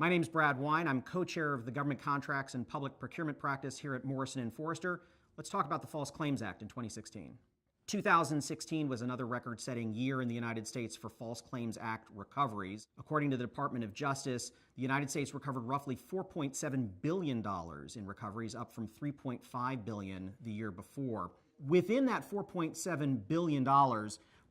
My name's Brad Wine. I'm co-chair of the Government Contracts and Public Procurement Practice here at Morrison Foerster. Let's talk about the False Claims Act in 2016. 2016 was another record-setting year in the United States for False Claims Act recoveries. According to the Department of Justice, the United States recovered roughly $4.7 billion in recoveries, up from $3.5 billion the year before. Within that $4.7 billion,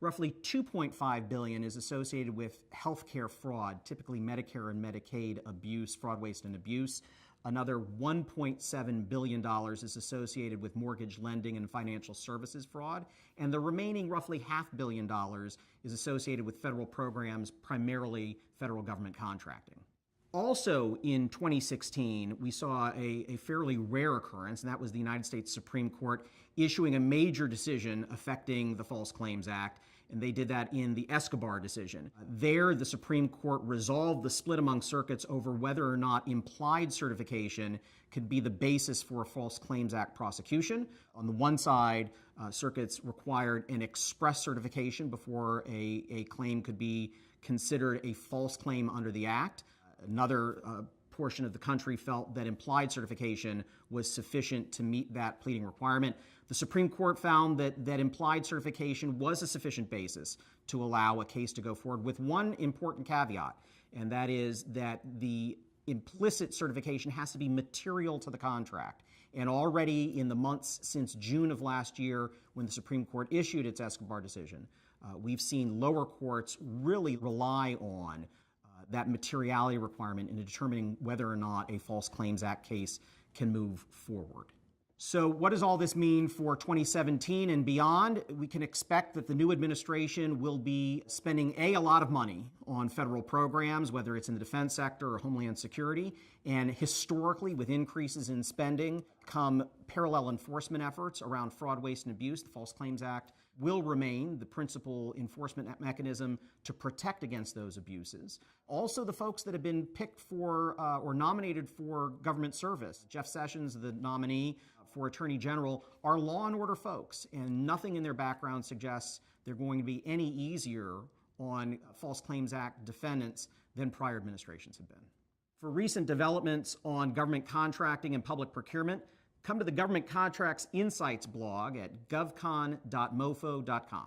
roughly $2.5 billion is associated with healthcare fraud, typically Medicare and Medicaid abuse, fraud, waste, and abuse. Another $1.7 billion is associated with mortgage lending and financial services fraud. And the remaining roughly $500 million is associated with federal programs, primarily federal government contracting. Also in 2016, we saw a fairly rare occurrence, and that was the United States Supreme Court issuing a major decision affecting the False Claims Act, and they did that in the Escobar Decision. There, the Supreme Court resolved the split among circuits over whether or not implied certification could be the basis for a False Claims Act prosecution. On the one side, circuits required an express certification before a claim could be considered a false claim under the Act. Another portion of the country felt that implied certification was sufficient to meet that pleading requirement. The Supreme Court found that implied certification was a sufficient basis to allow a case to go forward, with one important caveat, and that is that the implicit certification has to be material to the contract. And already in the months since June of last year, when the Supreme Court issued its Escobar decision, we've seen lower courts really rely on that materiality requirement in determining whether or not a False Claims Act case can move forward. So what does all this mean for 2017 and beyond? We can expect that the new administration will be spending a lot of money on federal programs, whether it's in the defense sector or homeland security. And historically, with increases in spending, come parallel enforcement efforts around fraud, waste, and abuse. The False Claims Act will remain the principal enforcement mechanism to protect against those abuses. Also, the folks that have been picked for or nominated for government service, Jeff Sessions, the nominee for Attorney General, are law and order folks, and nothing in their background suggests they're going to be any easier on False Claims Act defendants than prior administrations have been. For recent developments on government contracting and public procurement, come to the Government Contracts Insights blog at govcon.mofo.com.